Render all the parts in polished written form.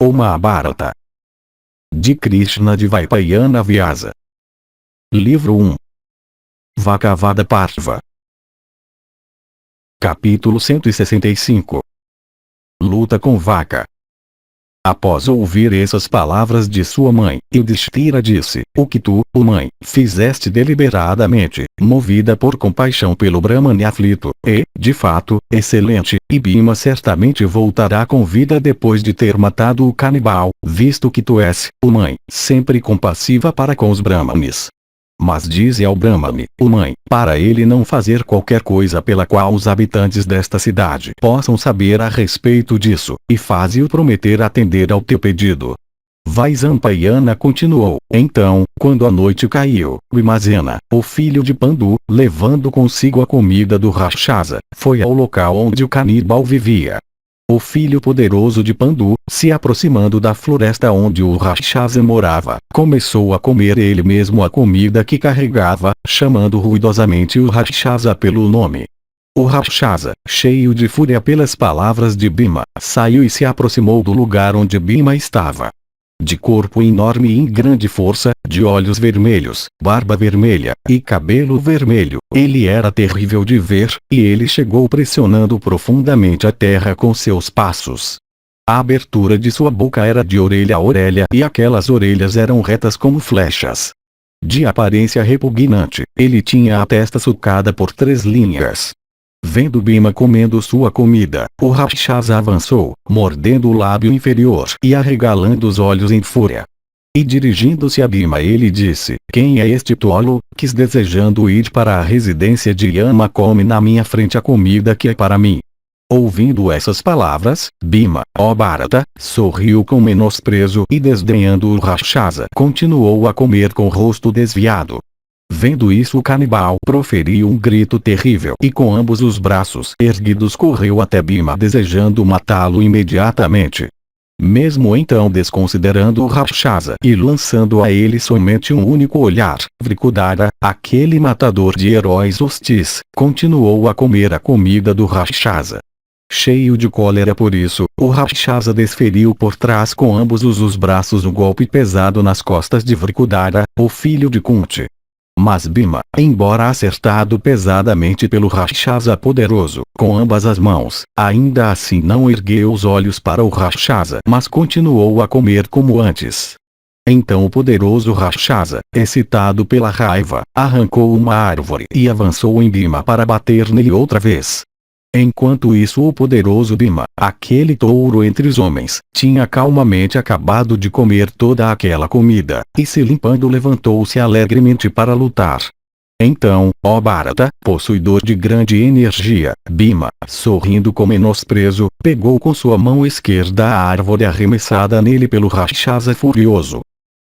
O Mahabharata. De Krishna de Vaipayana Vyasa. Livro 1. Vakavada Parva. Capítulo 165. Luta com vaca. Após ouvir essas palavras de sua mãe, Yudhishthira disse: o que tu, ó mãe, fizeste deliberadamente, movida por compaixão pelo Brahmane aflito, de fato, excelente, e Bhima certamente voltará com vida depois de ter matado o canibal, visto que tu és, ó mãe, sempre compassiva para com os Brahmanes. Mas dize ao Brahmane, ó mãe, para ele não fazer qualquer coisa pela qual os habitantes desta cidade possam saber a respeito disso, e faze-o prometer atender ao teu pedido. Vaisampayana continuou: então, quando a noite caiu, Bhimazena, o filho de Pandu, levando consigo a comida do Rakshasa, foi ao local onde o canibal vivia. O filho poderoso de Pandu, se aproximando da floresta onde o Rakshasa morava, começou a comer ele mesmo a comida que carregava, chamando ruidosamente o Rakshasa pelo nome. O Rakshasa, cheio de fúria pelas palavras de Bhima, saiu e se aproximou do lugar onde Bhima estava. De corpo enorme e em grande força, de olhos vermelhos, barba vermelha, e cabelo vermelho, ele era terrível de ver, e ele chegou pressionando profundamente a terra com seus passos. A abertura de sua boca era de orelha a orelha e aquelas orelhas eram retas como flechas. De aparência repugnante, ele tinha a testa sulcada por 3 linhas. Vendo Bhima comendo sua comida, o Rakshasa avançou, mordendo o lábio inferior e arregalando os olhos em fúria. E dirigindo-se a Bhima ele disse: quem é este tolo, que desejando ir para a residência de Yama come na minha frente a comida que é para mim? Ouvindo essas palavras, Bhima, ó Bharata, sorriu com menosprezo e desdenhando o Rakshasa continuou a comer com o rosto desviado. Vendo isso o canibal proferiu um grito terrível e com ambos os braços erguidos correu até Bhima desejando matá-lo imediatamente. Mesmo então desconsiderando o Rakshasa e lançando a ele somente um único olhar, Vrikudara, aquele matador de heróis hostis, continuou a comer a comida do Rakshasa. Cheio de cólera por isso, o Rakshasa desferiu por trás com ambos os braços um golpe pesado nas costas de Vrikudara, o filho de Kunti. Mas Bhima, embora acertado pesadamente pelo Rakshasa poderoso, com ambas as mãos, ainda assim não ergueu os olhos para o Rakshasa, mas continuou a comer como antes. Então o poderoso Rakshasa, excitado pela raiva, arrancou uma árvore e avançou em Bhima para bater nele outra vez. Enquanto isso o poderoso Bhima, aquele touro entre os homens, tinha calmamente acabado de comer toda aquela comida, e se limpando levantou-se alegremente para lutar. Então, ó Bharata, possuidor de grande energia, Bhima, sorrindo com menosprezo, pegou com sua mão esquerda a árvore arremessada nele pelo Rakshasa furioso.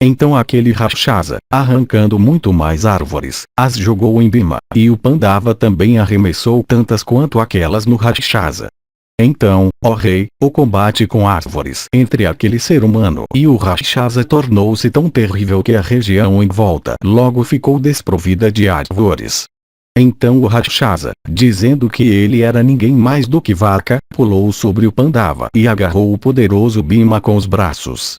Então aquele Rakshasa, arrancando muito mais árvores, as jogou em Bhima, e o Pandava também arremessou tantas quanto aquelas no Rakshasa. Então, ó rei, o combate com árvores entre aquele ser humano e o Rakshasa tornou-se tão terrível que a região em volta logo ficou desprovida de árvores. Então o Rakshasa, dizendo que ele era ninguém mais do que vaca, pulou sobre o Pandava e agarrou o poderoso Bhima com os braços.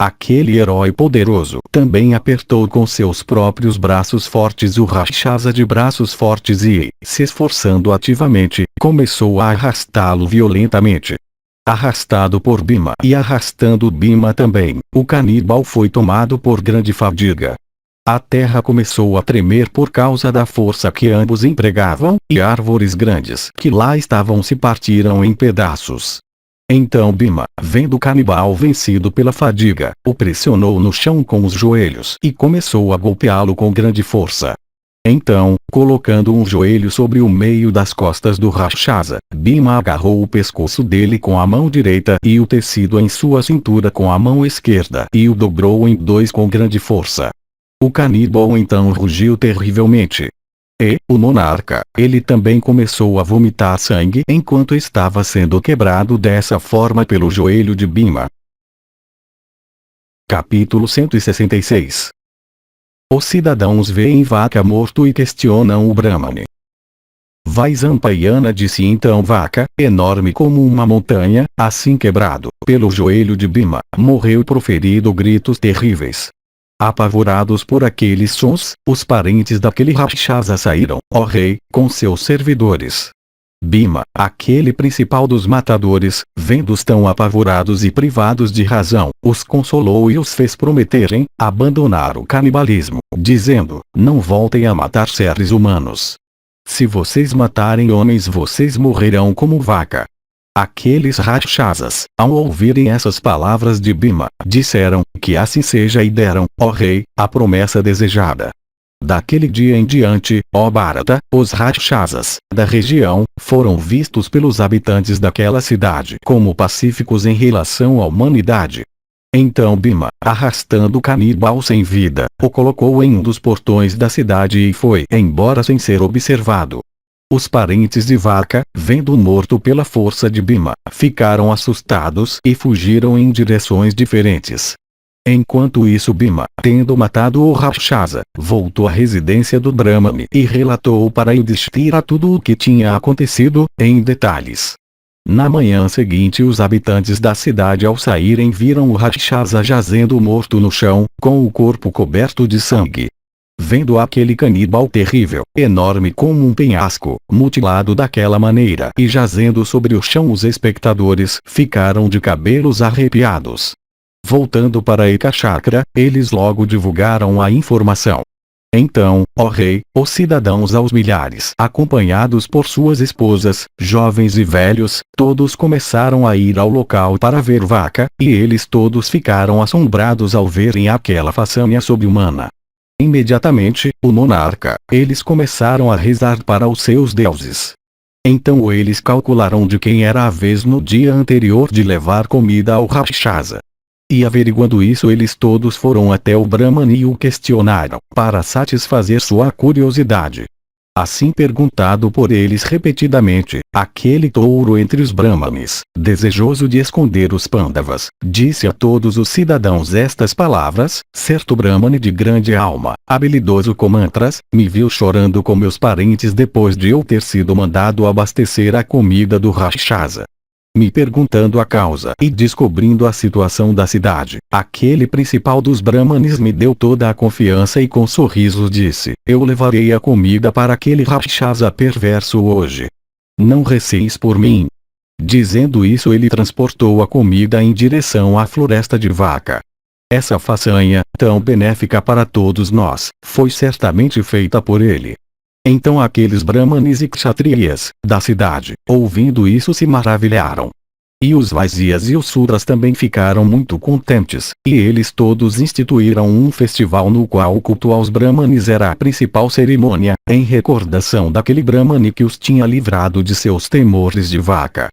Aquele herói poderoso também apertou com seus próprios braços fortes o Rakshasa de braços fortes e, se esforçando ativamente, começou a arrastá-lo violentamente. Arrastado por Bhima e arrastando Bhima também, o canibal foi tomado por grande fadiga. A terra começou a tremer por causa da força que ambos empregavam, e árvores grandes que lá estavam se partiram em pedaços. Então Bhima, vendo o canibal vencido pela fadiga, o pressionou no chão com os joelhos e começou a golpeá-lo com grande força. Então, colocando um joelho sobre o meio das costas do Rakshasa, Bhima agarrou o pescoço dele com a mão direita e o tecido em sua cintura com a mão esquerda e o dobrou em 2 com grande força. O canibal então rugiu terrivelmente. E, o monarca, ele também começou a vomitar sangue enquanto estava sendo quebrado dessa forma pelo joelho de Bhima. Capítulo 166. Os cidadãos veem vaca morto e questionam o Brahmane. Vaisampayana disse então Vaca, enorme como uma montanha, assim quebrado pelo joelho de Bhima, morreu proferindo gritos terríveis. Apavorados por aqueles sons, os parentes daquele Rakshasa saíram, ó rei, com seus servidores. Bhima, aquele principal dos matadores, vendo-os tão apavorados e privados de razão, os consolou e os fez prometerem abandonar o canibalismo, dizendo: não voltem a matar seres humanos. Se vocês matarem homens, vocês morrerão como vaca. Aqueles Rakshasas, ao ouvirem essas palavras de Bhima, disseram: que assim seja, e deram, ó rei, a promessa desejada. Daquele dia em diante, ó Bharata, os Rakshasas da região foram vistos pelos habitantes daquela cidade como pacíficos em relação à humanidade. Então Bhima, arrastando o canibal sem vida, o colocou em um dos portões da cidade e foi embora sem ser observado. Os parentes de Vaca, vendo o morto pela força de Bhima, ficaram assustados e fugiram em direções diferentes. Enquanto isso Bhima, tendo matado o Rakshasa, voltou à residência do Brahmane e relatou para Yudhishthira tudo o que tinha acontecido, em detalhes. Na manhã seguinte os habitantes da cidade ao saírem viram o Rakshasa jazendo morto no chão, com o corpo coberto de sangue. Vendo aquele canibal terrível, enorme como um penhasco, mutilado daquela maneira e jazendo sobre o chão, os espectadores ficaram de cabelos arrepiados. Voltando para Ekachakra, eles logo divulgaram a informação. Então, ó rei, os cidadãos aos milhares, acompanhados por suas esposas, jovens e velhos, todos começaram a ir ao local para ver Vaca, e eles todos ficaram assombrados ao verem aquela façanha sobre-humana. Imediatamente, o monarca, eles começaram a rezar para os seus deuses. Então eles calcularam de quem era a vez no dia anterior de levar comida ao Rakshasa. E averiguando isso, eles todos foram até o Brahmane e o questionaram, para satisfazer sua curiosidade. Assim perguntado por eles repetidamente, aquele touro entre os Brahmanes, desejoso de esconder os Pandavas, disse a todos os cidadãos estas palavras: certo Brahmane de grande alma, habilidoso com mantras, me viu chorando com meus parentes depois de eu ter sido mandado abastecer a comida do Rakshasa. Me perguntando a causa e descobrindo a situação da cidade, aquele principal dos Brahmanes me deu toda a confiança e com sorrisos disse: eu levarei a comida para aquele Rakshasa perverso hoje. Não receis por mim. Dizendo isso, ele transportou a comida em direção à floresta de Vaca. Essa façanha, tão benéfica para todos nós, foi certamente feita por ele. Então aqueles Brahmanes e Kshatriyas da cidade, ouvindo isso, se maravilharam. E os Vaisyas e os Sudras também ficaram muito contentes, e eles todos instituíram um festival no qual o culto aos Brahmanes era a principal cerimônia, em recordação daquele Brahmane que os tinha livrado de seus temores de Vaca.